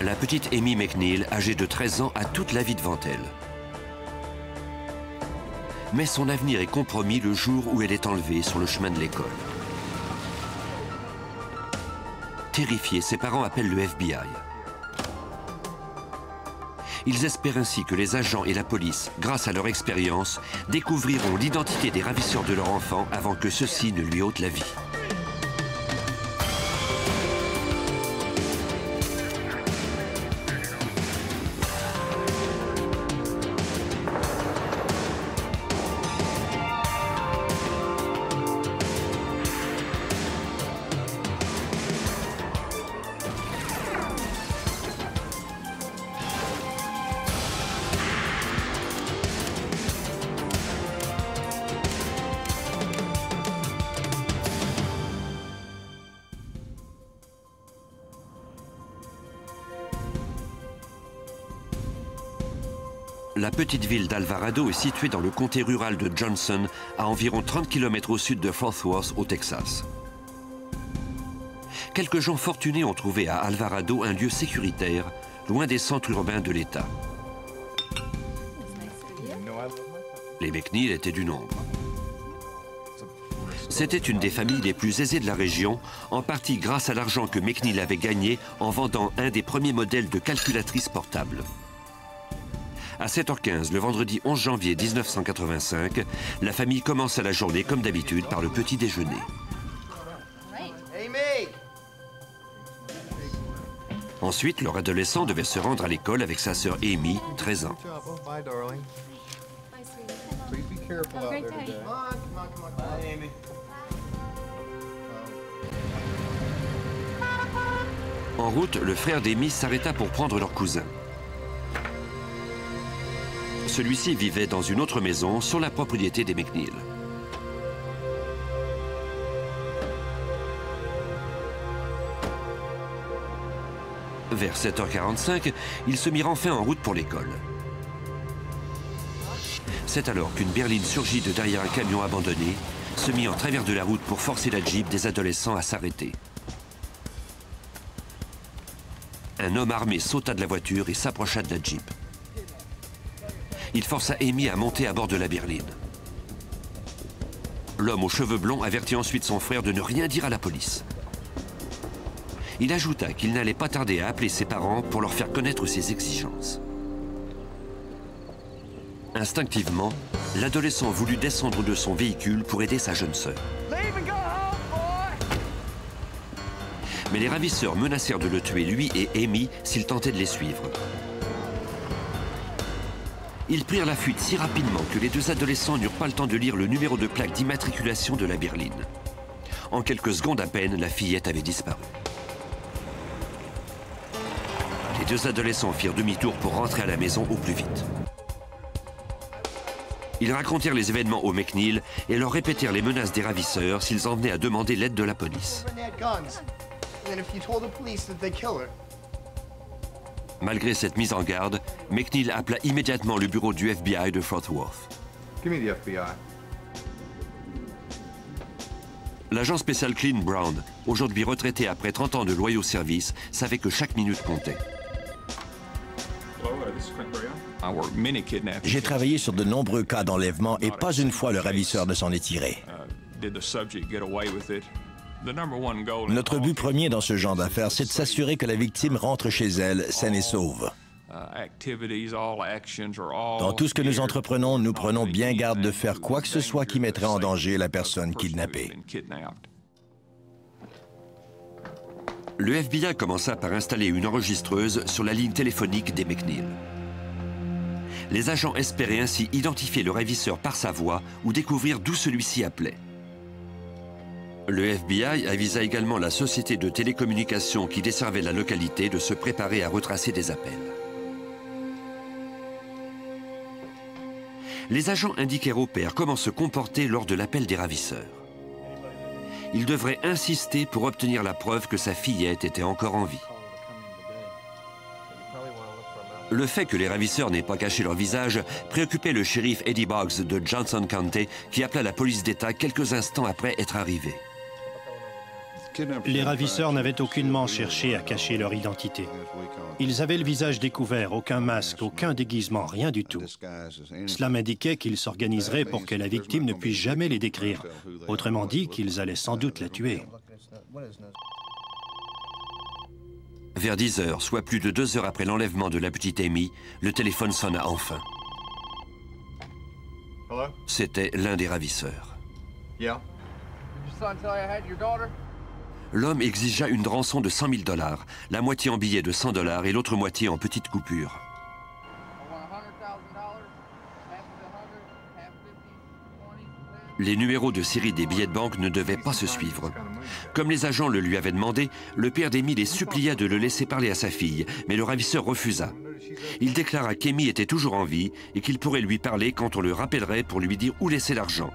La petite Amy McNeil, âgée de 13 ans, a toute la vie devant elle. Mais son avenir est compromis le jour où elle est enlevée sur le chemin de l'école. Terrifiés, ses parents appellent le FBI. Ils espèrent ainsi que les agents et la police, grâce à leur expérience, découvriront l'identité des ravisseurs de leur enfant avant que ceux-ci ne lui ôtent la vie. La petite ville d'Alvarado est située dans le comté rural de Johnson, à environ 30 km au sud de Fort Worth, au Texas. Quelques gens fortunés ont trouvé à Alvarado un lieu sécuritaire, loin des centres urbains de l'État. Les McNeil étaient du nombre. C'était une des familles les plus aisées de la région, en partie grâce à l'argent que McNeil avait gagné en vendant un des premiers modèles de calculatrice portable. À 7h15, le vendredi 11 janvier 1985, la famille commence la journée comme d'habitude par le petit déjeuner. Ensuite, leur adolescent devait se rendre à l'école avec sa sœur Amy, 13 ans. En route, le frère d'Amy s'arrêta pour prendre leur cousin. Celui-ci vivait dans une autre maison sur la propriété des McNeil. Vers 7h45, ils se mirent enfin en route pour l'école. C'est alors qu'une berline surgit de derrière un camion abandonné, se mit en travers de la route pour forcer la Jeep des adolescents à s'arrêter. Un homme armé sauta de la voiture et s'approcha de la Jeep. Il força Amy à monter à bord de la berline. L'homme aux cheveux blonds avertit ensuite son frère de ne rien dire à la police. Il ajouta qu'il n'allait pas tarder à appeler ses parents pour leur faire connaître ses exigences. Instinctivement, l'adolescent voulut descendre de son véhicule pour aider sa jeune sœur. Mais les ravisseurs menacèrent de le tuer lui et Amy s'il tentait de les suivre. Ils prirent la fuite si rapidement que les deux adolescents n'eurent pas le temps de lire le numéro de plaque d'immatriculation de la berline. En quelques secondes à peine, la fillette avait disparu. Les deux adolescents firent demi-tour pour rentrer à la maison au plus vite. Ils racontèrent les événements aux McNeil et leur répétèrent les menaces des ravisseurs s'ils en venaient à demander l'aide de la police. Malgré cette mise en garde, McNeil appela immédiatement le bureau du FBI de Fort Worth. L'agent spécial Clint Brown, aujourd'hui retraité après 30 ans de loyaux services, savait que chaque minute comptait. J'ai travaillé sur de nombreux cas d'enlèvement et pas une fois le ravisseur ne s'en est tiré. Notre but premier dans ce genre d'affaires, c'est de s'assurer que la victime rentre chez elle saine et sauve. Dans tout ce que nous entreprenons, nous prenons bien garde de faire quoi que ce soit qui mettrait en danger la personne kidnappée. Le FBI commença par installer une enregistreuse sur la ligne téléphonique des McNeil. Les agents espéraient ainsi identifier le ravisseur par sa voix ou découvrir d'où celui-ci appelait. Le FBI avisa également la société de télécommunications qui desservait la localité de se préparer à retracer des appels. Les agents indiquèrent au père comment se comporter lors de l'appel des ravisseurs. Il devrait insister pour obtenir la preuve que sa fillette était encore en vie. Le fait que les ravisseurs n'aient pas caché leur visage préoccupait le shérif Eddie Boggs de Johnson County qui appela la police d'État quelques instants après être arrivé. Les ravisseurs n'avaient aucunement cherché à cacher leur identité. Ils avaient le visage découvert, aucun masque, aucun déguisement, rien du tout. Cela m'indiquait qu'ils s'organiseraient pour que la victime ne puisse jamais les décrire. Autrement dit, qu'ils allaient sans doute la tuer. Vers 10 heures, soit plus de 2 heures après l'enlèvement de la petite Amy, le téléphone sonna enfin. C'était l'un des ravisseurs. L'homme exigea une rançon de 100 000 $, la moitié en billets de 100 $ et l'autre moitié en petites coupures. Les numéros de série des billets de banque ne devaient pas se suivre. Comme les agents le lui avaient demandé, le père d'Amy les supplia de le laisser parler à sa fille, mais le ravisseur refusa. Il déclara qu'Amy était toujours en vie et qu'il pourrait lui parler quand on le rappellerait pour lui dire où laisser l'argent.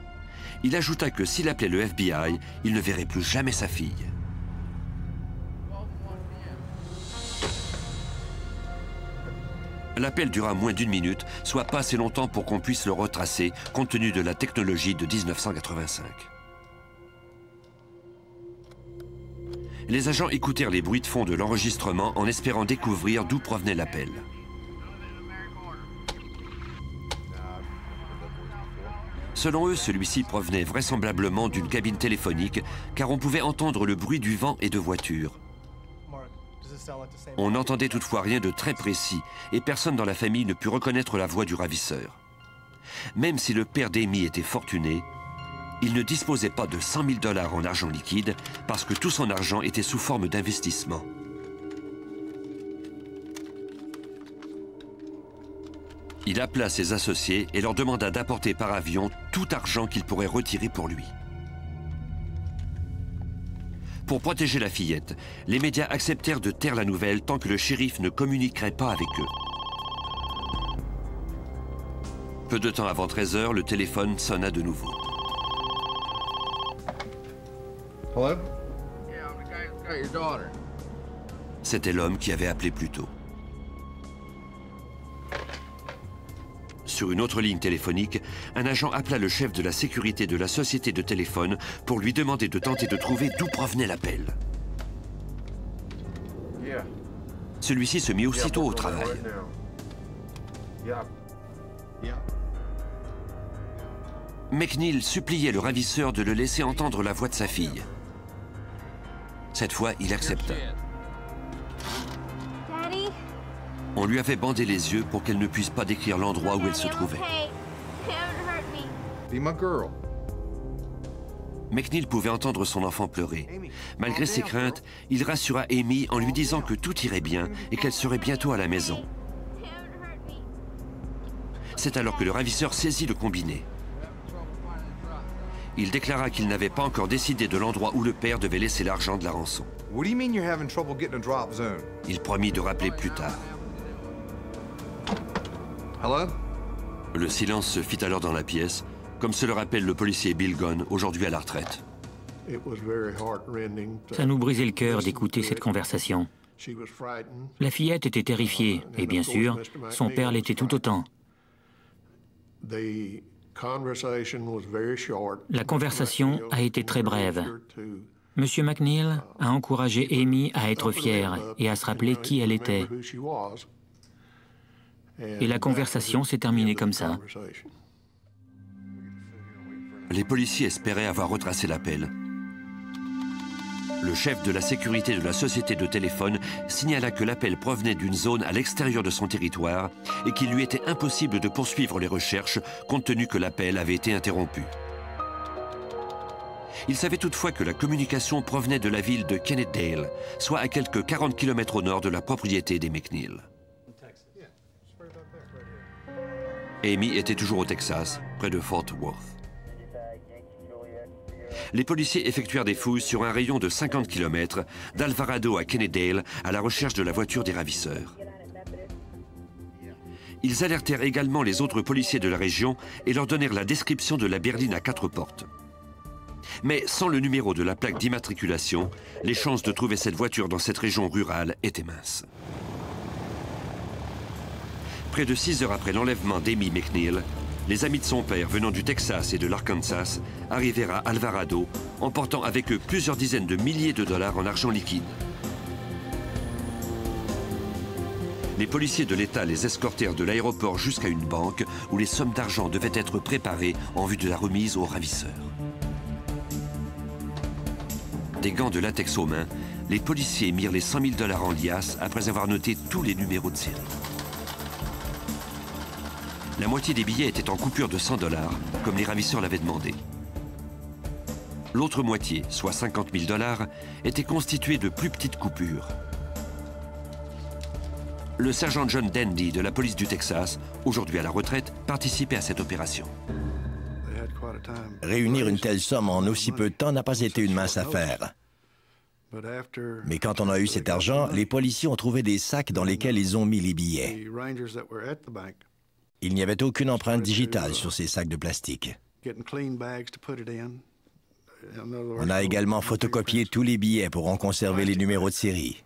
Il ajouta que s'il appelait le FBI, il ne verrait plus jamais sa fille. L'appel dura moins d'1 minute, soit pas assez longtemps pour qu'on puisse le retracer, compte tenu de la technologie de 1985. Les agents écoutèrent les bruits de fond de l'enregistrement en espérant découvrir d'où provenait l'appel. Selon eux, celui-ci provenait vraisemblablement d'une cabine téléphonique, car on pouvait entendre le bruit du vent et de voitures. On n'entendait toutefois rien de très précis, et personne dans la famille ne put reconnaître la voix du ravisseur. Même si le père d'Amy était fortuné, il ne disposait pas de 100 000 $ en argent liquide, parce que tout son argent était sous forme d'investissement. Il appela ses associés et leur demanda d'apporter par avion tout argent qu'ils pourraient retirer pour lui. Pour protéger la fillette, les médias acceptèrent de taire la nouvelle tant que le shérif ne communiquerait pas avec eux. Peu de temps avant 13 heures, le téléphone sonna de nouveau. C'était l'homme qui avait appelé plus tôt. Sur une autre ligne téléphonique, un agent appela le chef de la sécurité de la société de téléphone pour lui demander de tenter de trouver d'où provenait l'appel. Celui-ci se mit aussitôt au travail. McNeil suppliait le ravisseur de le laisser entendre la voix de sa fille. Cette fois, il accepta. On lui avait bandé les yeux pour qu'elle ne puisse pas décrire l'endroit où elle se trouvait. McNeil pouvait entendre son enfant pleurer. Malgré ses craintes, il rassura Amy en lui disant que tout irait bien et qu'elle serait bientôt à la maison. C'est alors que le ravisseur saisit le combiné. Il déclara qu'il n'avait pas encore décidé de l'endroit où le père devait laisser l'argent de la rançon. Il promit de rappeler plus tard. Le silence se fit alors dans la pièce, comme se le rappelle le policier Bill Gunn, aujourd'hui à la retraite. Ça nous brisait le cœur d'écouter cette conversation. La fillette était terrifiée, et bien sûr, son père l'était tout autant. La conversation a été très brève. Monsieur McNeil a encouragé Amy à être fière et à se rappeler qui elle était. Et la conversation s'est terminée comme ça. Les policiers espéraient avoir retracé l'appel. Le chef de la sécurité de la société de téléphone signala que l'appel provenait d'une zone à l'extérieur de son territoire et qu'il lui était impossible de poursuivre les recherches compte tenu que l'appel avait été interrompu. Il savait toutefois que la communication provenait de la ville de Kennedale, soit à quelques 40 km au nord de la propriété des McNeil. Amy était toujours au Texas, près de Fort Worth. Les policiers effectuèrent des fouilles sur un rayon de 50 km, d'Alvarado à Kennedale, à la recherche de la voiture des ravisseurs. Ils alertèrent également les autres policiers de la région et leur donnèrent la description de la berline à 4 portes. Mais sans le numéro de la plaque d'immatriculation, les chances de trouver cette voiture dans cette région rurale étaient minces. Près de 6 heures après l'enlèvement d'Amy McNeil, Les amis de son père, venant du Texas et de l'Arkansas, arrivèrent à Alvarado, emportant avec eux plusieurs dizaines de milliers de dollars en argent liquide. Les policiers de l'État les escortèrent de l'aéroport jusqu'à une banque où les sommes d'argent devaient être préparées en vue de la remise aux ravisseurs. Des gants de latex aux mains, les policiers mirent les 100 000 dollars en liasse après avoir noté tous les numéros de série. La moitié des billets étaient en coupure de 100 dollars, comme les ravisseurs l'avaient demandé. L'autre moitié, soit 50 000 dollars, était constituée de plus petites coupures. Le sergent John Dandy de la police du Texas, aujourd'hui à la retraite, participait à cette opération. Réunir une telle somme en aussi peu de temps n'a pas été une mince affaire. Mais quand on a eu cet argent, les policiers ont trouvé des sacs dans lesquels ils ont mis les billets. Il n'y avait aucune empreinte digitale sur ces sacs de plastique. On a également photocopié tous les billets pour en conserver les numéros de série.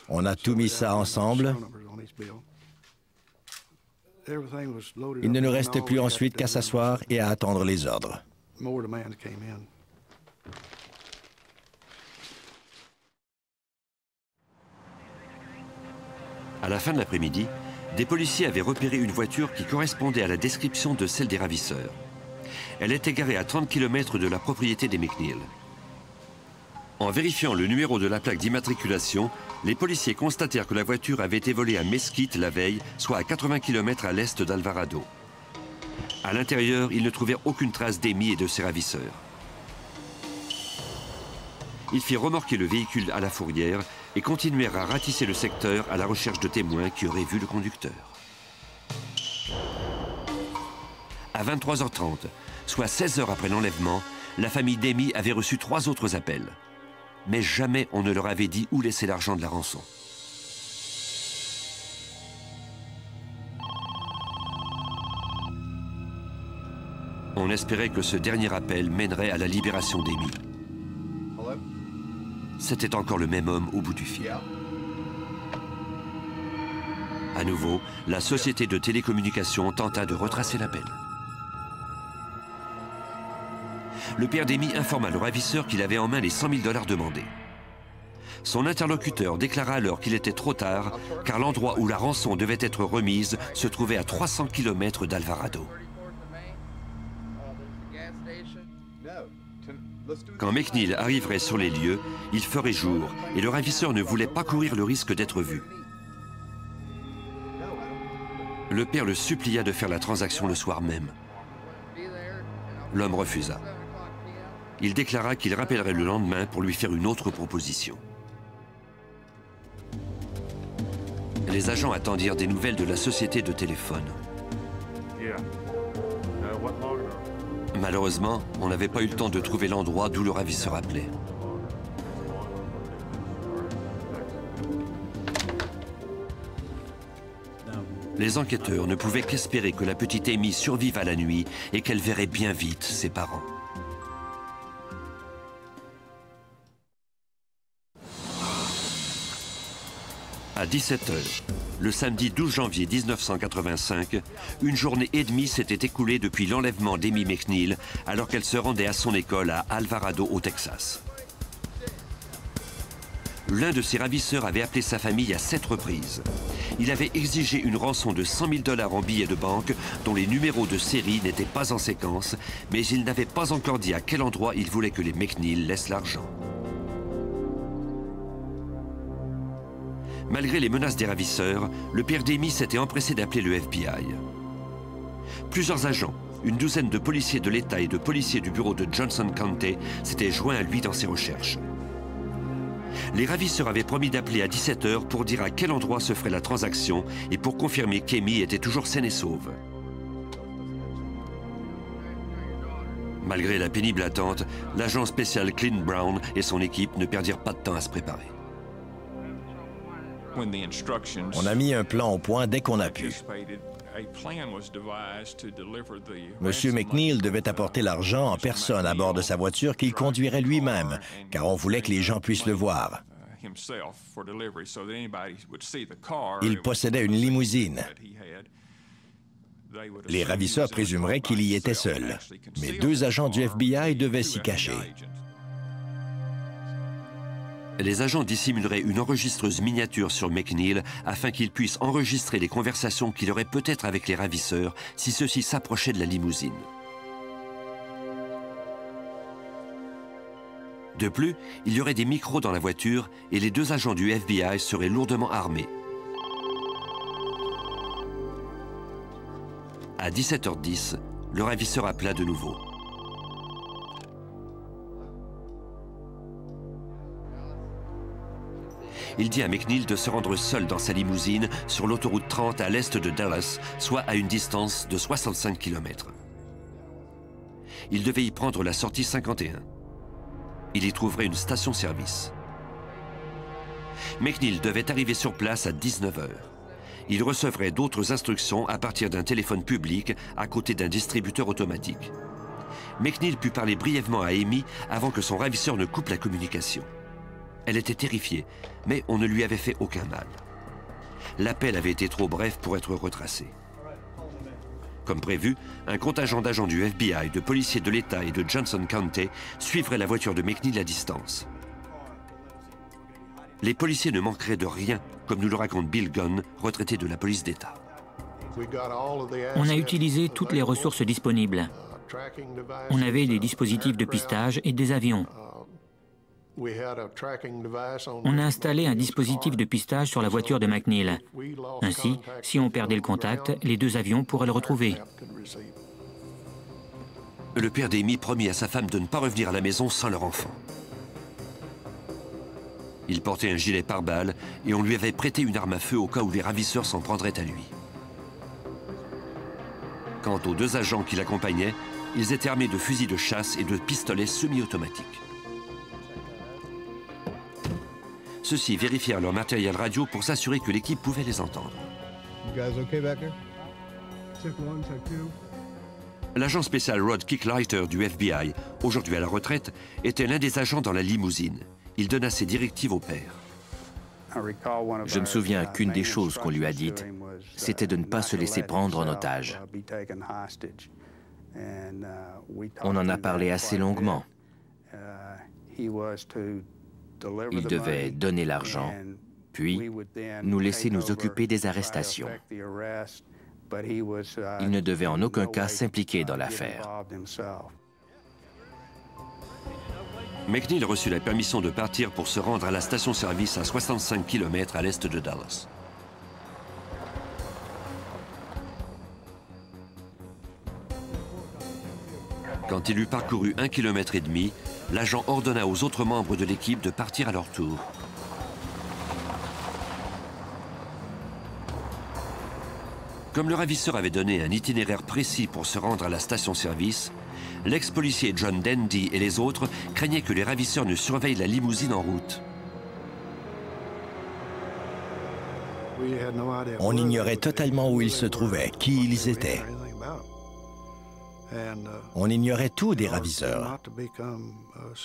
On a tout mis ça ensemble. Il ne nous restait plus ensuite qu'à s'asseoir et à attendre les ordres. À la fin de l'après-midi, des policiers avaient repéré une voiture qui correspondait à la description de celle des ravisseurs. Elle était garée à 30 km de la propriété des McNeil. En vérifiant le numéro de la plaque d'immatriculation, les policiers constatèrent que la voiture avait été volée à Mesquite la veille, soit à 80 km à l'est d'Alvarado. À l'intérieur, ils ne trouvèrent aucune trace d'Amy et de ses ravisseurs. Ils firent remorquer le véhicule à la fourrière et continuèrent à ratisser le secteur à la recherche de témoins qui auraient vu le conducteur. À 23h30, soit 16 heures après l'enlèvement, la famille d'Amy avait reçu 3 autres appels. Mais jamais on ne leur avait dit où laisser l'argent de la rançon. On espérait que ce dernier appel mènerait à la libération d'Amy. C'était encore le même homme au bout du fil. À nouveau, la société de télécommunications tenta de retracer l'appel. Le père d'Amy informa le ravisseur qu'il avait en main les 100 000 dollars demandés. Son interlocuteur déclara alors qu'il était trop tard, car l'endroit où la rançon devait être remise se trouvait à 300 km d'Alvarado. Quand McNeil arriverait sur les lieux, il ferait jour et le ravisseur ne voulait pas courir le risque d'être vu. Le père le supplia de faire la transaction le soir même. L'homme refusa. Il déclara qu'il rappellerait le lendemain pour lui faire une autre proposition. Les agents attendirent des nouvelles de la société de téléphone. Malheureusement, on n'avait pas eu le temps de trouver l'endroit d'où le ravisseur appelait. Les enquêteurs ne pouvaient qu'espérer que la petite Amy survive à la nuit et qu'elle verrait bien vite ses parents. À 17 h, le samedi 12 janvier 1985, une journée et demie s'était écoulée depuis l'enlèvement d'Amy McNeil alors qu'elle se rendait à son école à Alvarado, au Texas. L'un de ses ravisseurs avait appelé sa famille à 7 reprises. Il avait exigé une rançon de 100 000 dollars en billets de banque dont les numéros de série n'étaient pas en séquence, mais il n'avait pas encore dit à quel endroit il voulait que les McNeil laissent l'argent. Malgré les menaces des ravisseurs, le père d'Amy s'était empressé d'appeler le FBI. Plusieurs agents, une douzaine de policiers de l'État et de policiers du bureau de Johnson County s'étaient joints à lui dans ses recherches. Les ravisseurs avaient promis d'appeler à 17 h pour dire à quel endroit se ferait la transaction et pour confirmer qu'Amy était toujours saine et sauve. Malgré la pénible attente, l'agent spécial Clint Brown et son équipe ne perdirent pas de temps à se préparer. On a mis un plan au point dès qu'on a pu. Monsieur McNeil devait apporter l'argent en personne à bord de sa voiture qu'il conduirait lui-même, car on voulait que les gens puissent le voir. Il possédait une limousine. Les ravisseurs présumeraient qu'il y était seul, mais 2 agents du FBI devaient s'y cacher. Les agents dissimuleraient une enregistreuse miniature sur McNeil afin qu'il puisse enregistrer les conversations qu'il aurait peut-être avec les ravisseurs si ceux-ci s'approchaient de la limousine. De plus, il y aurait des micros dans la voiture et les 2 agents du FBI seraient lourdement armés. À 17h10, le ravisseur appela de nouveau. Il dit à McNeil de se rendre seul dans sa limousine sur l'autoroute 30 à l'est de Dallas, soit à une distance de 65 km. Il devait y prendre la sortie 51. Il y trouverait une station-service. McNeil devait arriver sur place à 19h. Il recevrait d'autres instructions à partir d'un téléphone public à côté d'un distributeur automatique. McNeil put parler brièvement à Amy avant que son ravisseur ne coupe la communication. Elle était terrifiée, mais on ne lui avait fait aucun mal. L'appel avait été trop bref pour être retracé. Comme prévu, un contingent d'agents du FBI, de policiers de l'État et de Johnson County suivrait la voiture de McNeil à distance. Les policiers ne manqueraient de rien, comme nous le raconte Bill Gunn, retraité de la police d'État. On a utilisé toutes les ressources disponibles. On avait des dispositifs de pistage et des avions. On a installé un dispositif de pistage sur la voiture de McNeil. Ainsi, si on perdait le contact, les 2 avions pourraient le retrouver. Le père d'Amy promit à sa femme de ne pas revenir à la maison sans leur enfant. Il portait un gilet pare-balles et on lui avait prêté une arme à feu au cas où les ravisseurs s'en prendraient à lui. Quant aux 2 agents qui l'accompagnaient, ils étaient armés de fusils de chasse et de pistolets semi-automatiques. Ceux-ci vérifièrent leur matériel radio pour s'assurer que l'équipe pouvait les entendre. L'agent spécial Rod Kicklighter du FBI, aujourd'hui à la retraite, était l'un des agents dans la limousine. Il donna ses directives au père. Je me souviens qu'une des choses qu'on lui a dites, c'était de ne pas se laisser prendre en otage. On en a parlé assez longuement. Il devait donner l'argent, puis nous laisser nous occuper des arrestations. Il ne devait en aucun cas s'impliquer dans l'affaire. McNeil reçut la permission de partir pour se rendre à la station-service à 65 km à l'est de Dallas. Quand il eut parcouru 1,5 km, l'agent ordonna aux autres membres de l'équipe de partir à leur tour. Comme le ravisseur avait donné un itinéraire précis pour se rendre à la station-service, l'ex-policier John Dendy et les autres craignaient que les ravisseurs ne surveillent la limousine en route. On ignorait totalement où ils se trouvaient, qui ils étaient. On ignorait tout des ravisseurs.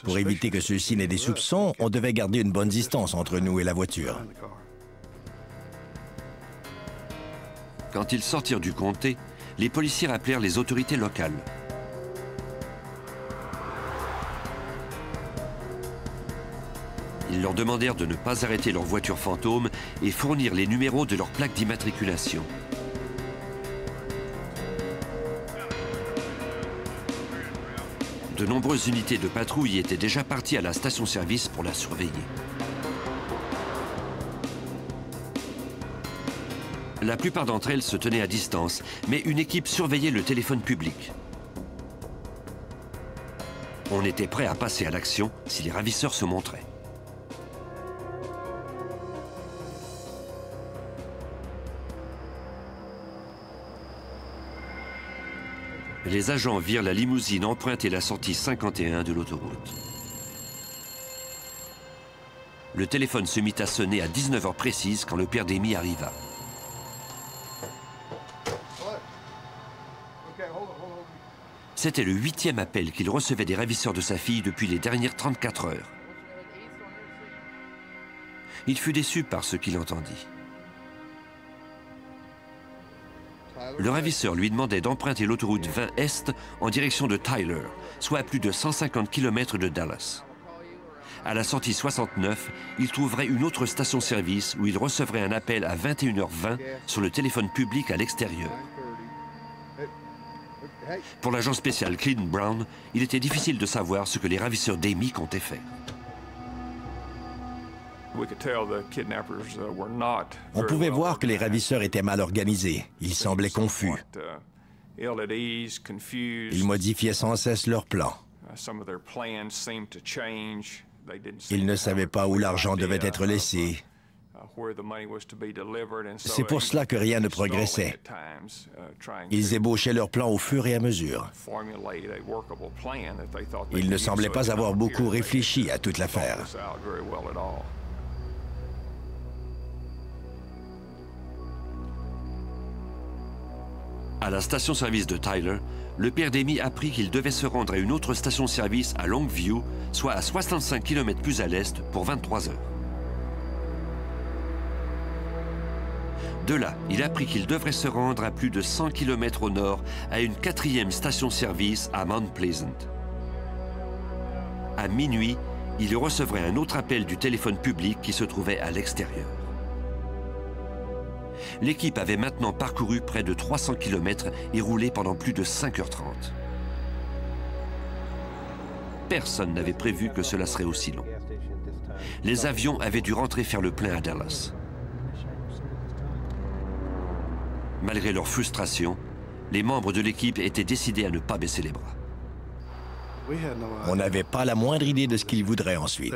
Pour éviter que ceux-ci n'aient des soupçons, on devait garder une bonne distance entre nous et la voiture. Quand ils sortirent du comté, les policiers appelèrent les autorités locales. Ils leur demandèrent de ne pas arrêter leur voiture fantôme et fournir les numéros de leur plaque d'immatriculation. De nombreuses unités de patrouille étaient déjà parties à la station-service pour la surveiller. La plupart d'entre elles se tenaient à distance, mais une équipe surveillait le téléphone public. On était prêt à passer à l'action si les ravisseurs se montraient. Les agents virent la limousine emprunter la sortie 51 de l'autoroute. Le téléphone se mit à sonner à 19h précise quand le père d'Amy arriva. C'était le 8e appel qu'il recevait des ravisseurs de sa fille depuis les dernières 34 heures. Il fut déçu par ce qu'il entendit. Le ravisseur lui demandait d'emprunter l'autoroute 20 Est en direction de Tyler, soit à plus de 150 km de Dallas. À la sortie 69, il trouverait une autre station-service où il recevrait un appel à 21h20 sur le téléphone public à l'extérieur. Pour l'agent spécial Clint Brown, il était difficile de savoir ce que les ravisseurs d'Amy comptaient faire. On pouvait voir que les ravisseurs étaient mal organisés. Ils semblaient confus. Ils modifiaient sans cesse leurs plans. Ils ne savaient pas où l'argent devait être laissé. C'est pour cela que rien ne progressait. Ils ébauchaient leurs plans au fur et à mesure. Ils ne semblaient pas avoir beaucoup réfléchi à toute l'affaire. À la station-service de Tyler, le père d'Amy apprit qu'il devait se rendre à une autre station-service à Longview, soit à 65 km plus à l'est, pour 23 heures. De là, il apprit qu'il devrait se rendre à plus de 100 km au nord à une 4e station-service à Mount Pleasant. À minuit, il recevrait un autre appel du téléphone public qui se trouvait à l'extérieur. L'équipe avait maintenant parcouru près de 300 km et roulé pendant plus de 5h30. Personne n'avait prévu que cela serait aussi long. Les avions avaient dû rentrer faire le plein à Dallas. Malgré leur frustration, les membres de l'équipe étaient décidés à ne pas baisser les bras. On n'avait pas la moindre idée de ce qu'ils voudraient ensuite.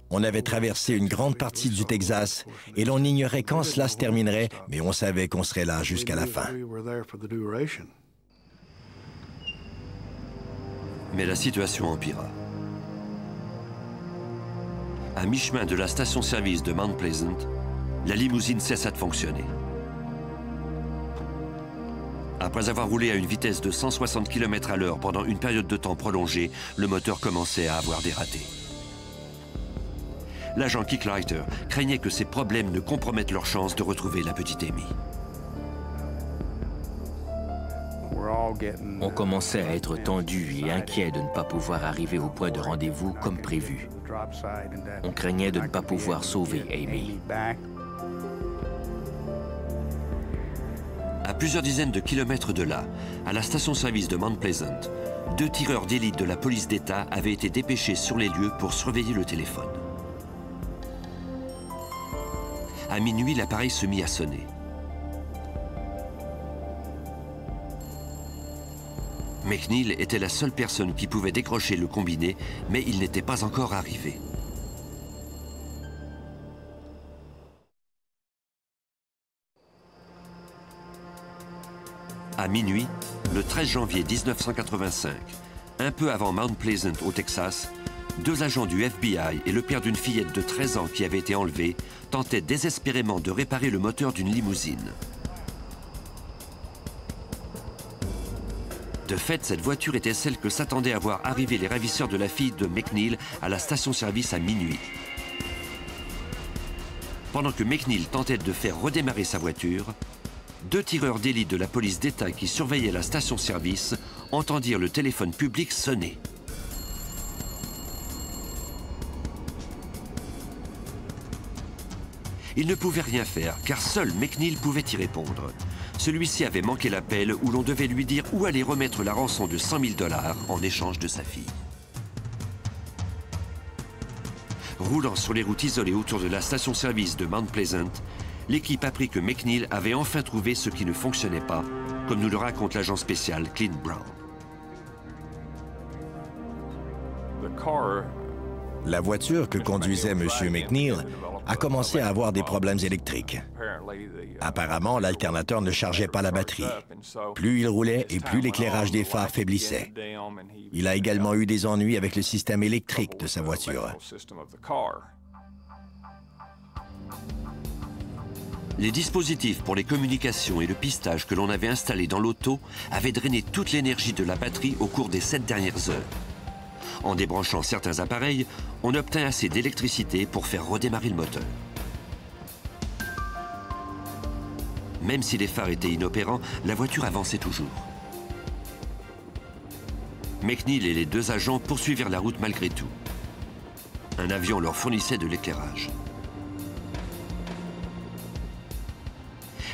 On avait traversé une grande partie du Texas et l'on ignorait quand cela se terminerait, mais on savait qu'on serait là jusqu'à la fin. Mais la situation empira. À mi-chemin de la station-service de Mount Pleasant, la limousine cessa de fonctionner. Après avoir roulé à une vitesse de 160 km à l'heure pendant une période de temps prolongée, le moteur commençait à avoir des ratés. L'agent Kicklighter craignait que ces problèmes ne compromettent leur chance de retrouver la petite Amy. On commençait à être tendu et inquiet de ne pas pouvoir arriver au point de rendez-vous comme prévu. On craignait de ne pas pouvoir sauver Amy. À plusieurs dizaines de kilomètres de là, à la station-service de Mount Pleasant, 2 tireurs d'élite de la police d'État avaient été dépêchés sur les lieux pour surveiller le téléphone. À minuit, l'appareil se mit à sonner. McNeil était la seule personne qui pouvait décrocher le combiné, mais il n'était pas encore arrivé. À minuit, le 13 janvier 1985, un peu avant Mount Pleasant au Texas, 2 agents du FBI et le père d'une fillette de 13 ans qui avait été enlevée tentaient désespérément de réparer le moteur d'une limousine. De fait, cette voiture était celle que s'attendaient à voir arriver les ravisseurs de la fille de McNeil à la station-service à minuit. Pendant que McNeil tentait de faire redémarrer sa voiture, 2 tireurs d'élite de la police d'État qui surveillaient la station-service entendirent le téléphone public sonner. Ils ne pouvaient rien faire, car seul McNeil pouvait y répondre. Celui-ci avait manqué l'appel où l'on devait lui dire où aller remettre la rançon de 100 000 $ en échange de sa fille. Roulant sur les routes isolées autour de la station-service de Mount Pleasant, l'équipe apprit que McNeil avait enfin trouvé ce qui ne fonctionnait pas, comme nous le raconte l'agent spécial Clint Brown. La voiture que conduisait M. McNeil a commencé à avoir des problèmes électriques. Apparemment, l'alternateur ne chargeait pas la batterie. Plus il roulait et plus l'éclairage des phares faiblissait. Il a également eu des ennuis avec le système électrique de sa voiture. Les dispositifs pour les communications et le pistage que l'on avait installés dans l'auto avaient drainé toute l'énergie de la batterie au cours des 7 dernières heures. En débranchant certains appareils, on obtint assez d'électricité pour faire redémarrer le moteur. Même si les phares étaient inopérants, la voiture avançait toujours. McNeil et les deux agents poursuivirent la route malgré tout. Un avion leur fournissait de l'éclairage.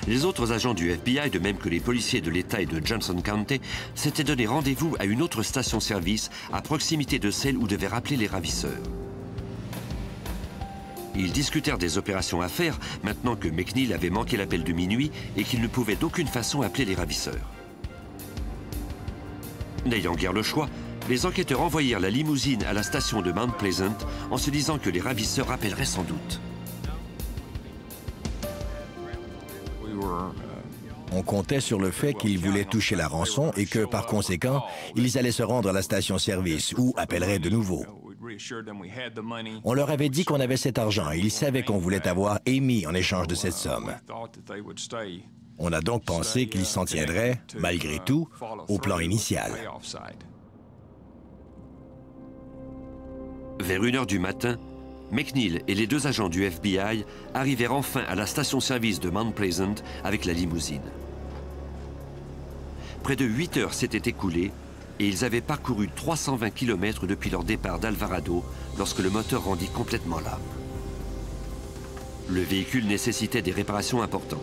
Les autres agents du FBI, de même que les policiers de l'État et de Johnson County, s'étaient donné rendez-vous à une autre station-service à proximité de celle où devaient rappeler les ravisseurs. Ils discutèrent des opérations à faire maintenant que McNeil avait manqué l'appel de minuit et qu'il ne pouvait d'aucune façon appeler les ravisseurs. N'ayant guère le choix, les enquêteurs envoyèrent la limousine à la station de Mount Pleasant en se disant que les ravisseurs rappelleraient sans doute. On comptait sur le fait qu'ils voulaient toucher la rançon et que, par conséquent, ils allaient se rendre à la station-service ou appelleraient de nouveau. On leur avait dit qu'on avait cet argent et ils savaient qu'on voulait avoir Amy en échange de cette somme. On a donc pensé qu'ils s'en tiendraient, malgré tout, au plan initial. Vers 1 h du matin, McNeil et les deux agents du FBI arrivèrent enfin à la station-service de Mount Pleasant avec la limousine. Près de 8 heures s'étaient écoulées et ils avaient parcouru 320 km depuis leur départ d'Alvarado lorsque le moteur rendit complètement l'âme. Le véhicule nécessitait des réparations importantes.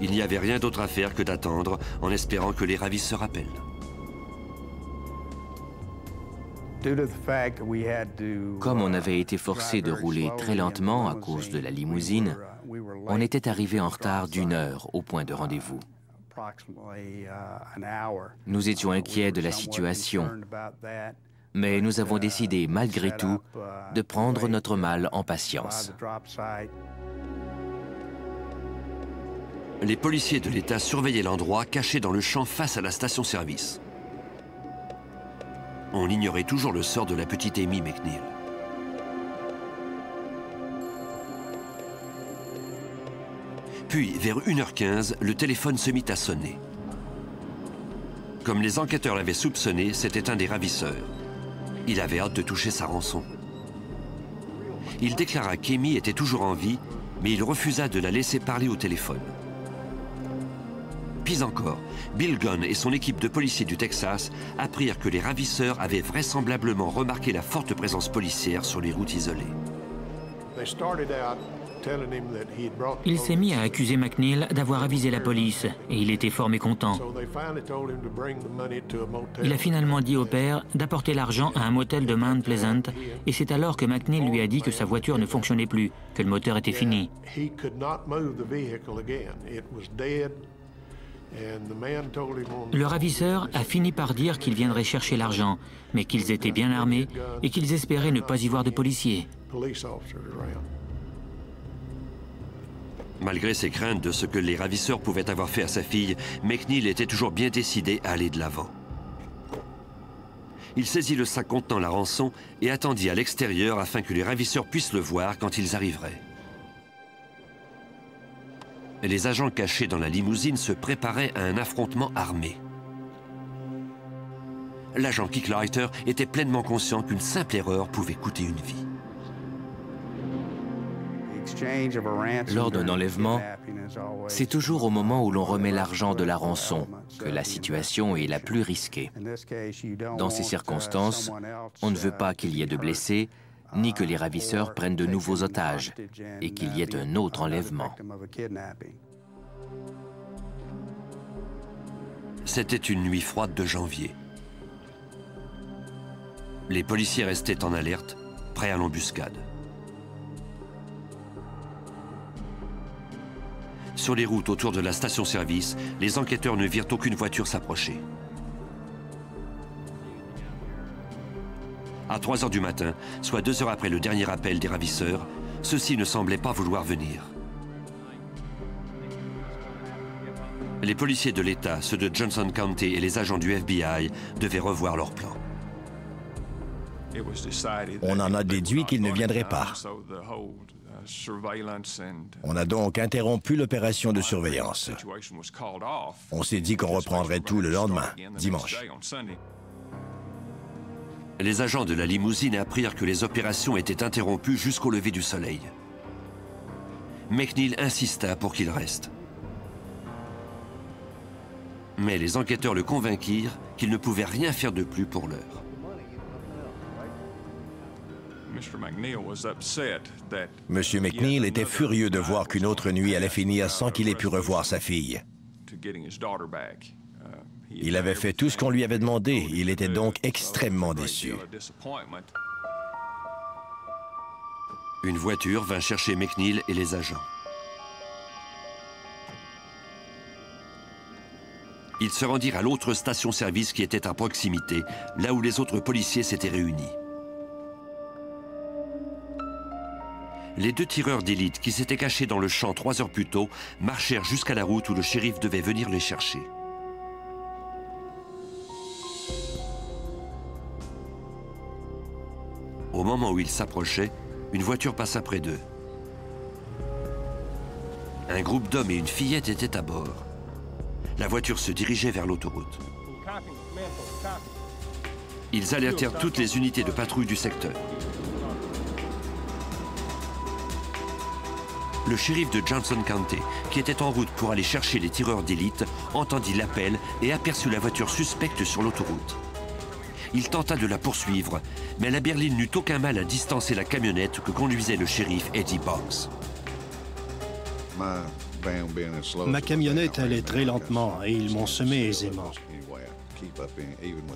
Il n'y avait rien d'autre à faire que d'attendre en espérant que les ravisseurs appellent. Comme on avait été forcé de rouler très lentement à cause de la limousine, on était arrivé en retard d'1 heure au point de rendez-vous. Nous étions inquiets de la situation, mais nous avons décidé, malgré tout, de prendre notre mal en patience. Les policiers de l'État surveillaient l'endroit caché dans le champ face à la station-service. On ignorait toujours le sort de la petite Amy McNeil. Puis, vers 1 h 15, le téléphone se mit à sonner. Comme les enquêteurs l'avaient soupçonné, c'était un des ravisseurs. Il avait hâte de toucher sa rançon. Il déclara qu'Amy était toujours en vie, mais il refusa de la laisser parler au téléphone. Pis encore, Bill Gunn et son équipe de policiers du Texas apprirent que les ravisseurs avaient vraisemblablement remarqué la forte présence policière sur les routes isolées. Il s'est mis à accuser McNeil d'avoir avisé la police et il était fort mécontent. Il a finalement dit au père d'apporter l'argent à un motel de Mount Pleasant et c'est alors que McNeil lui a dit que sa voiture ne fonctionnait plus, que le moteur était fini. Le ravisseur a fini par dire qu'il viendrait chercher l'argent, mais qu'ils étaient bien armés et qu'ils espéraient ne pas y voir de policiers. Malgré ses craintes de ce que les ravisseurs pouvaient avoir fait à sa fille, McNeil était toujours bien décidé à aller de l'avant. Il saisit le sac contenant la rançon et attendit à l'extérieur afin que les ravisseurs puissent le voir quand ils arriveraient. Les agents cachés dans la limousine se préparaient à un affrontement armé. L'agent Kicklighter était pleinement conscient qu'une simple erreur pouvait coûter une vie. Lors d'un enlèvement, c'est toujours au moment où l'on remet l'argent de la rançon que la situation est la plus risquée. Dans ces circonstances, on ne veut pas qu'il y ait de blessés, ni que les ravisseurs prennent de nouveaux otages et qu'il y ait un autre enlèvement. C'était une nuit froide de janvier. Les policiers restaient en alerte, prêts à l'embuscade. Sur les routes autour de la station-service, les enquêteurs ne virent aucune voiture s'approcher. À 3 h du matin, soit 2 heures après le dernier appel des ravisseurs, ceux-ci ne semblaient pas vouloir venir. Les policiers de l'État, ceux de Johnson County et les agents du FBI devaient revoir leur plan. On en a déduit qu'ils ne viendraient pas. On a donc interrompu l'opération de surveillance. On s'est dit qu'on reprendrait tout le lendemain, dimanche. Les agents de la limousine apprirent que les opérations étaient interrompues jusqu'au lever du soleil. McNeil insista pour qu'il reste. Mais les enquêteurs le convainquirent qu'ils ne pouvaient rien faire de plus pour l'heure. M. McNeil était furieux de voir qu'une autre nuit allait finir sans qu'il ait pu revoir sa fille. Il avait fait tout ce qu'on lui avait demandé. Il était donc extrêmement déçu. Une voiture vint chercher McNeil et les agents. Ils se rendirent à l'autre station-service qui était à proximité, là où les autres policiers s'étaient réunis. Les deux tireurs d'élite qui s'étaient cachés dans le champ 3 heures plus tôt marchèrent jusqu'à la route où le shérif devait venir les chercher. Au moment où ils s'approchaient, une voiture passa près d'eux. Un groupe d'hommes et une fillette étaient à bord. La voiture se dirigeait vers l'autoroute. Ils alertèrent toutes les unités de patrouille du secteur. Le shérif de Johnson County, qui était en route pour aller chercher les tireurs d'élite, entendit l'appel et aperçut la voiture suspecte sur l'autoroute. Il tenta de la poursuivre, mais la berline n'eut aucun mal à distancer la camionnette que conduisait le shérif Eddie Boggs. Ma camionnette allait très lentement et ils m'ont semé aisément.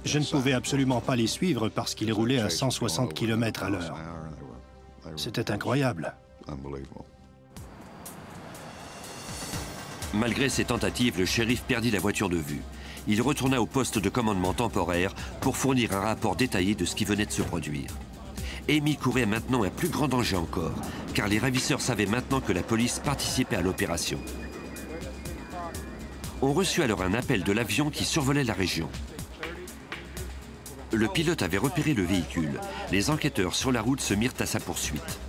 Je ne pouvais absolument pas les suivre parce qu'ils roulaient à 160 km à l'heure. C'était incroyable. Malgré ses tentatives, le shérif perdit la voiture de vue. Il retourna au poste de commandement temporaire pour fournir un rapport détaillé de ce qui venait de se produire. Amy courait maintenant un plus grand danger encore, car les ravisseurs savaient maintenant que la police participait à l'opération. On reçut alors un appel de l'avion qui survolait la région. Le pilote avait repéré le véhicule. Les enquêteurs sur la route se mirent à sa poursuite.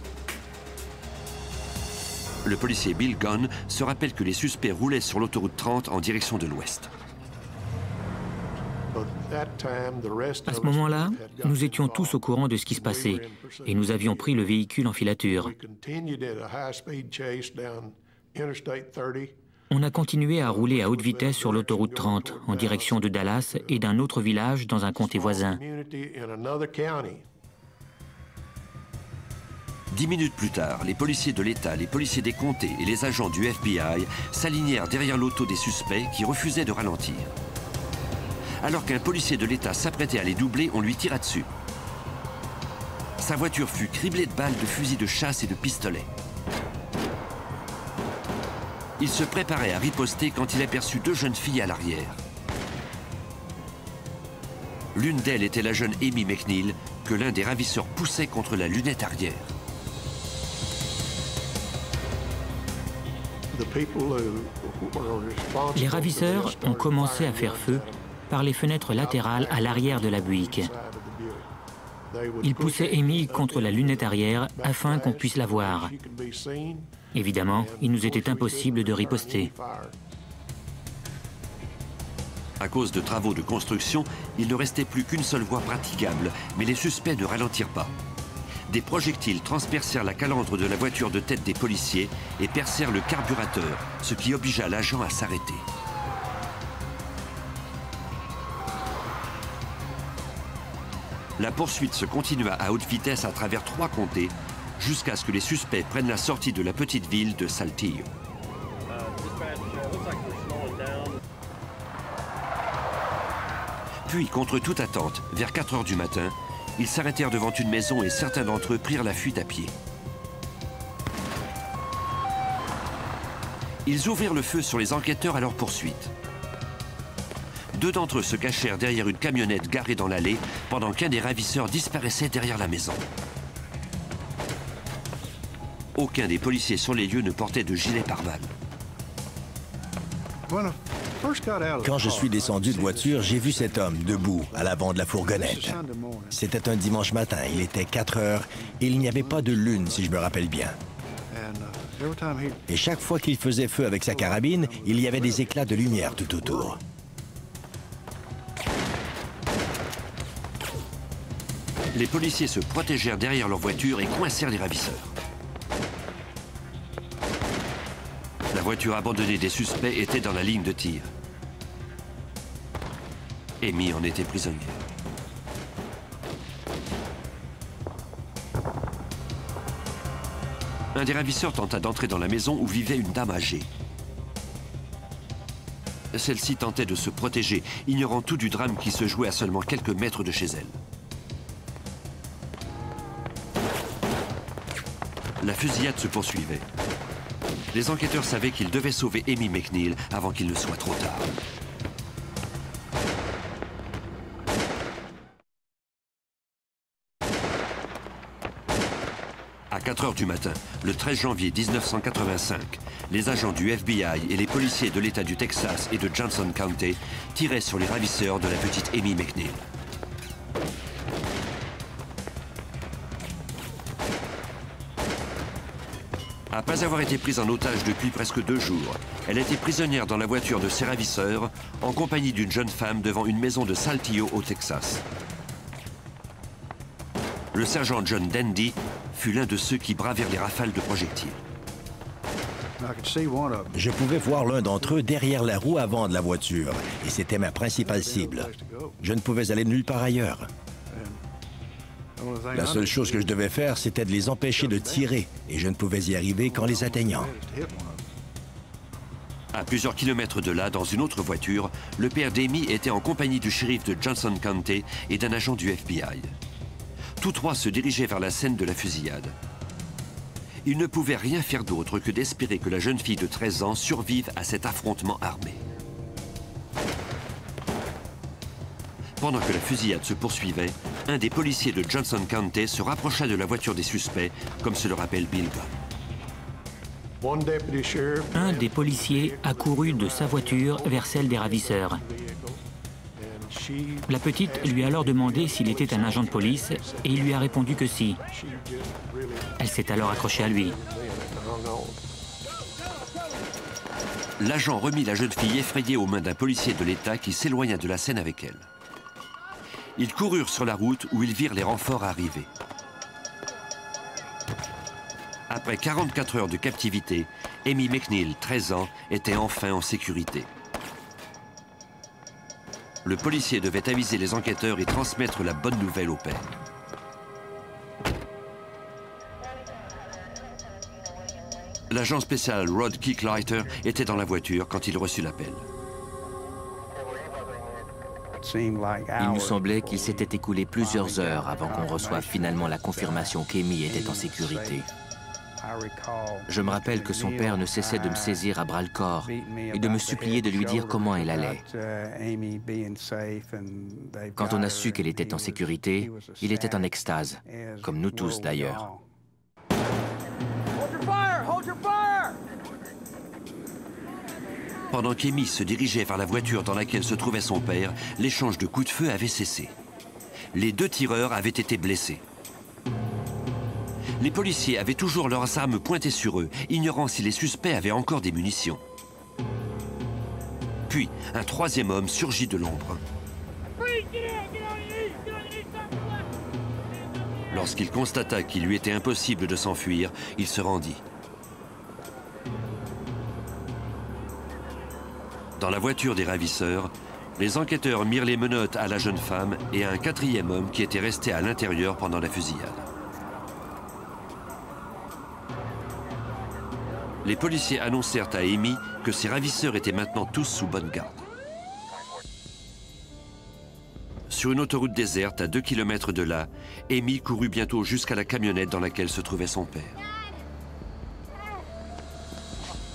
Le policier Bill Gunn se rappelle que les suspects roulaient sur l'autoroute 30 en direction de l'ouest. À ce moment-là, nous étions tous au courant de ce qui se passait et nous avions pris le véhicule en filature. On a continué à rouler à haute vitesse sur l'autoroute 30 en direction de Dallas et d'un autre village dans un comté voisin. 10 minutes plus tard, les policiers de l'État, les policiers des comtés et les agents du FBI s'alignèrent derrière l'auto des suspects qui refusaient de ralentir. Alors qu'un policier de l'État s'apprêtait à les doubler, on lui tira dessus. Sa voiture fut criblée de balles de fusils de chasse et de pistolets. Il se préparait à riposter quand il aperçut deux jeunes filles à l'arrière. L'une d'elles était la jeune Amy McNeil, que l'un des ravisseurs poussait contre la lunette arrière. Les ravisseurs ont commencé à faire feu par les fenêtres latérales à l'arrière de la Buick. Ils poussaient Amy contre la lunette arrière afin qu'on puisse la voir. Évidemment, il nous était impossible de riposter. À cause de travaux de construction, il ne restait plus qu'une seule voie praticable, mais les suspects ne ralentirent pas. Des projectiles transpercèrent la calandre de la voiture de tête des policiers et percèrent le carburateur, ce qui obligea l'agent à s'arrêter. La poursuite se continua à haute vitesse à travers 3 comtés, jusqu'à ce que les suspects prennent la sortie de la petite ville de Saltillo. Puis, contre toute attente, vers 4 heures du matin, ils s'arrêtèrent devant une maison et certains d'entre eux prirent la fuite à pied. Ils ouvrirent le feu sur les enquêteurs à leur poursuite. 2 d'entre eux se cachèrent derrière une camionnette garée dans l'allée pendant qu'un des ravisseurs disparaissait derrière la maison. Aucun des policiers sur les lieux ne portait de gilet pare-balles. Quand je suis descendu de voiture, j'ai vu cet homme debout à l'avant de la fourgonnette. C'était un dimanche matin, il était 4 heures et il n'y avait pas de lune, si je me rappelle bien. Et chaque fois qu'il faisait feu avec sa carabine, il y avait des éclats de lumière tout autour. Les policiers se protégèrent derrière leur voiture et coincèrent les ravisseurs. La voiture abandonnée des suspects était dans la ligne de tir. Amy en était prisonnière. Un des ravisseurs tenta d'entrer dans la maison où vivait une dame âgée. Celle-ci tentait de se protéger, ignorant tout du drame qui se jouait à seulement quelques mètres de chez elle. La fusillade se poursuivait. Les enquêteurs savaient qu'ils devaient sauver Amy McNeil avant qu'il ne soit trop tard. À 4 heures du matin, le 13 janvier 1985, les agents du FBI et les policiers de l'État du Texas et de Johnson County tiraient sur les ravisseurs de la petite Amy McNeil. Après avoir été prise en otage depuis presque 2 jours, elle était prisonnière dans la voiture de ses ravisseurs en compagnie d'une jeune femme devant une maison de Saltillo au Texas. Le sergent John Dandy fut l'un de ceux qui bravirent les rafales de projectiles. Je pouvais voir l'un d'entre eux derrière la roue avant de la voiture, et c'était ma principale cible. Je ne pouvais aller nulle part ailleurs. La seule chose que je devais faire, c'était de les empêcher de tirer, et je ne pouvais y arriver qu'en les atteignant. À plusieurs kilomètres de là, dans une autre voiture, le père d'Amy était en compagnie du shérif de Johnson County et d'un agent du FBI. Tous trois se dirigeaient vers la scène de la fusillade. Ils ne pouvaient rien faire d'autre que d'espérer que la jeune fille de 13 ans survive à cet affrontement armé. Pendant que la fusillade se poursuivait, un des policiers de Johnson County se rapprocha de la voiture des suspects, comme se le rappelle Bill Gunn. Un des policiers accourut de sa voiture vers celle des ravisseurs. La petite lui a alors demandé s'il était un agent de police et il lui a répondu que si. Elle s'est alors accrochée à lui. L'agent remit la jeune fille effrayée aux mains d'un policier de l'État qui s'éloigna de la scène avec elle. Ils coururent sur la route où ils virent les renforts arriver. Après 44 heures de captivité, Amy McNeil, 13 ans, était enfin en sécurité. Le policier devait aviser les enquêteurs et transmettre la bonne nouvelle au père. L'agent spécial Rod Kicklighter était dans la voiture quand il reçut l'appel. Il nous semblait qu'il s'était écoulé plusieurs heures avant qu'on reçoive finalement la confirmation qu'Amy était en sécurité. Je me rappelle que son père ne cessait de me saisir à bras-le-corps et de me supplier de lui dire comment elle allait. Quand on a su qu'elle était en sécurité, il était en extase, comme nous tous d'ailleurs. Pendant qu'Amy se dirigeait vers la voiture dans laquelle se trouvait son père, l'échange de coups de feu avait cessé. Les 2 tireurs avaient été blessés. Les policiers avaient toujours leurs armes pointées sur eux, ignorant si les suspects avaient encore des munitions. Puis, un 3e homme surgit de l'ombre. Lorsqu'il constata qu'il lui était impossible de s'enfuir, il se rendit. Dans la voiture des ravisseurs, les enquêteurs mirent les menottes à la jeune femme et à un 4e homme qui était resté à l'intérieur pendant la fusillade. Les policiers annoncèrent à Amy que ses ravisseurs étaient maintenant tous sous bonne garde. Sur une autoroute déserte à 2 km de là, Amy courut bientôt jusqu'à la camionnette dans laquelle se trouvait son père.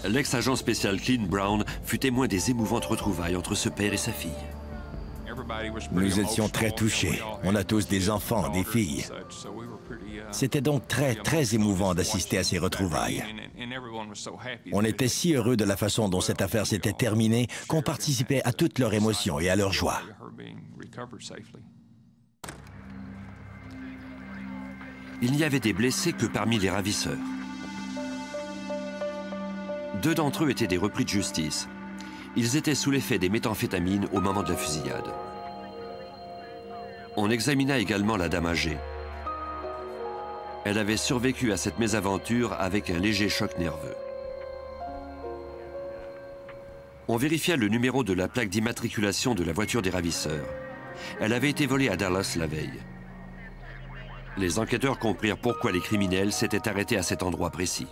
L'ex-agent spécial Clint Brown fut témoin des émouvantes retrouvailles entre ce père et sa fille. Nous étions très touchés. On a tous des enfants, des filles. C'était donc très émouvant d'assister à ces retrouvailles. On était si heureux de la façon dont cette affaire s'était terminée qu'on participait à toutes leurs émotions et à leur joie. Il n'y avait des blessés que parmi les ravisseurs. 2 d'entre eux étaient des repris de justice. Ils étaient sous l'effet des méthamphétamines au moment de la fusillade. On examina également la dame âgée. Elle avait survécu à cette mésaventure avec un léger choc nerveux. On vérifia le numéro de la plaque d'immatriculation de la voiture des ravisseurs. Elle avait été volée à Dallas la veille. Les enquêteurs comprirent pourquoi les criminels s'étaient arrêtés à cet endroit précis.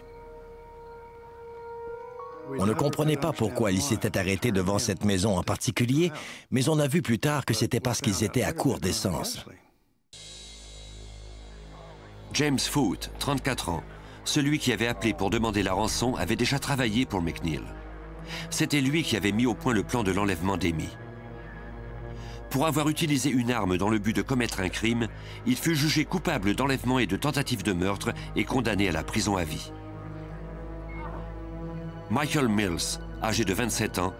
On ne comprenait pas pourquoi ils s'étaient arrêtés devant cette maison en particulier, mais on a vu plus tard que c'était parce qu'ils étaient à court d'essence. James Foote, 34 ans, celui qui avait appelé pour demander la rançon, avait déjà travaillé pour McNeil. C'était lui qui avait mis au point le plan de l'enlèvement d'Amy. Pour avoir utilisé une arme dans le but de commettre un crime, il fut jugé coupable d'enlèvement et de tentative de meurtre et condamné à la prison à vie. Michael Mills, âgé de 27 ans,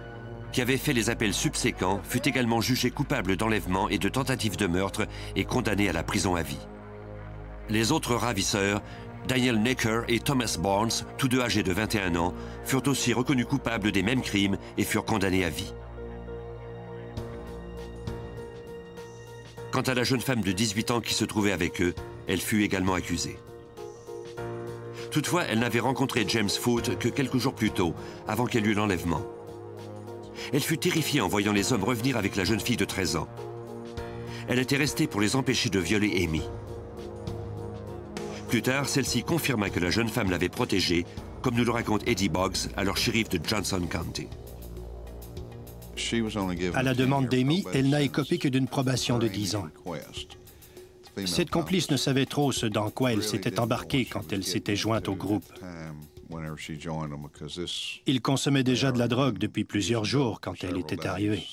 qui avait fait les appels subséquents, fut également jugé coupable d'enlèvement et de tentative de meurtre et condamné à la prison à vie. Les autres ravisseurs, Daniel Necker et Thomas Barnes, tous deux âgés de 21 ans, furent aussi reconnus coupables des mêmes crimes et furent condamnés à vie. Quant à la jeune femme de 18 ans qui se trouvait avec eux, elle fut également accusée. Toutefois, elle n'avait rencontré James Foote que quelques jours plus tôt, avant qu'elle eût l'enlèvement. Elle fut terrifiée en voyant les hommes revenir avec la jeune fille de 13 ans. Elle était restée pour les empêcher de violer Amy. Plus tard, celle-ci confirma que la jeune femme l'avait protégée, comme nous le raconte Eddie Boggs, alors shérif de Johnson County. À la demande d'Amy, elle n'a écopé que d'une probation de 10 ans. Cette complice ne savait trop ce dans quoi elle s'était embarquée quand elle s'était jointe au groupe. Il consommait déjà de la drogue depuis plusieurs jours quand elle était arrivée.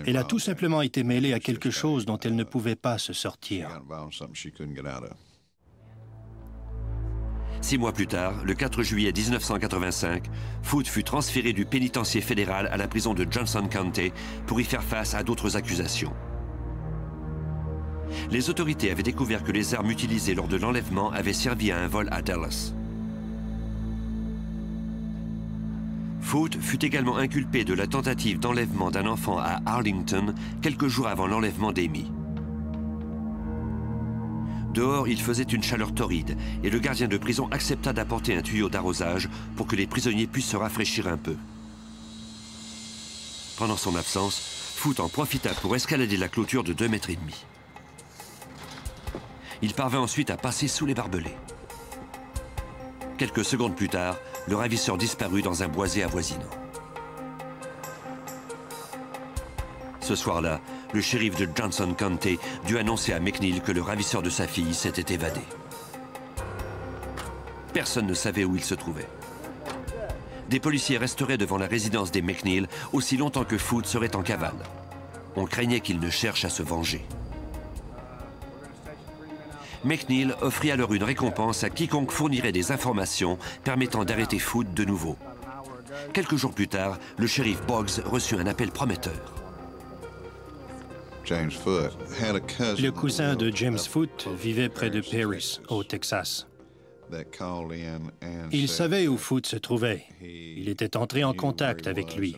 Elle a tout simplement été mêlée à quelque chose dont elle ne pouvait pas se sortir. 6 mois plus tard, le 4 juillet 1985, Foote fut transféré du pénitencier fédéral à la prison de Johnson County pour y faire face à d'autres accusations. Les autorités avaient découvert que les armes utilisées lors de l'enlèvement avaient servi à un vol à Dallas. Foote fut également inculpé de la tentative d'enlèvement d'un enfant à Arlington quelques jours avant l'enlèvement d'Amy. Dehors, il faisait une chaleur torride et le gardien de prison accepta d'apporter un tuyau d'arrosage pour que les prisonniers puissent se rafraîchir un peu. Pendant son absence, Foote en profita pour escalader la clôture de 2,5 mètres. Il parvint ensuite à passer sous les barbelés. Quelques secondes plus tard, le ravisseur disparut dans un boisé avoisinant. Ce soir-là, le shérif de Johnson County dut annoncer à McNeil que le ravisseur de sa fille s'était évadé. Personne ne savait où il se trouvait. Des policiers resteraient devant la résidence des McNeil aussi longtemps que Foote serait en cavale. On craignait qu'il ne cherche à se venger. McNeil offrit alors une récompense à quiconque fournirait des informations permettant d'arrêter Foote de nouveau. Quelques jours plus tard, le shérif Boggs reçut un appel prometteur. Le cousin de James Foote vivait près de Paris, au Texas. Il savait où Foote se trouvait. Il était entré en contact avec lui.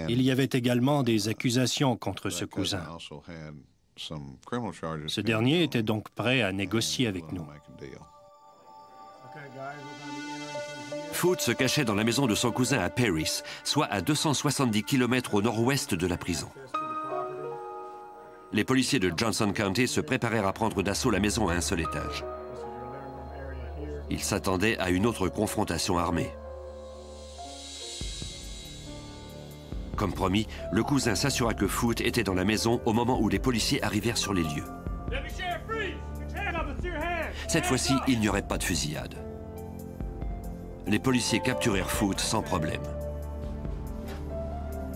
Il y avait également des accusations contre ce cousin. Ce dernier était donc prêt à négocier avec nous. Foote se cachait dans la maison de son cousin à Paris, soit à 270 km au nord-ouest de la prison. Les policiers de Johnson County se préparèrent à prendre d'assaut la maison à un seul étage. Ils s'attendaient à une autre confrontation armée. Comme promis, le cousin s'assura que Foote était dans la maison au moment où les policiers arrivèrent sur les lieux. Cette fois-ci, il n'y aurait pas de fusillade. Les policiers capturèrent Foote sans problème.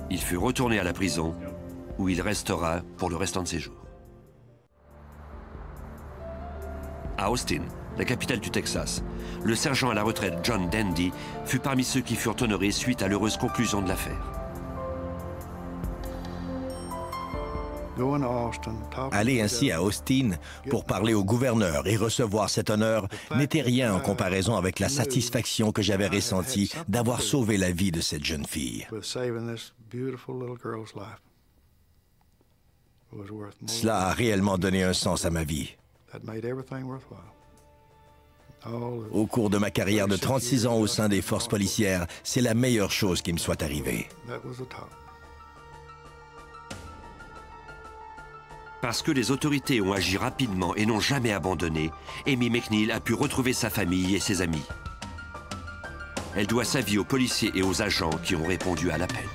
Il fut retourné à la prison, où il restera pour le restant de ses jours. À Austin, la capitale du Texas, le sergent à la retraite John Dandy fut parmi ceux qui furent honorés suite à l'heureuse conclusion de l'affaire. Aller ainsi à Austin pour parler au gouverneur et recevoir cet honneur n'était rien en comparaison avec la satisfaction que j'avais ressentie d'avoir sauvé la vie de cette jeune fille. Cela a réellement donné un sens à ma vie. Au cours de ma carrière de 36 ans au sein des forces policières, c'est la meilleure chose qui me soit arrivée. Parce que les autorités ont agi rapidement et n'ont jamais abandonné, Amy McNeil a pu retrouver sa famille et ses amis. Elle doit sa vie aux policiers et aux agents qui ont répondu à l'appel.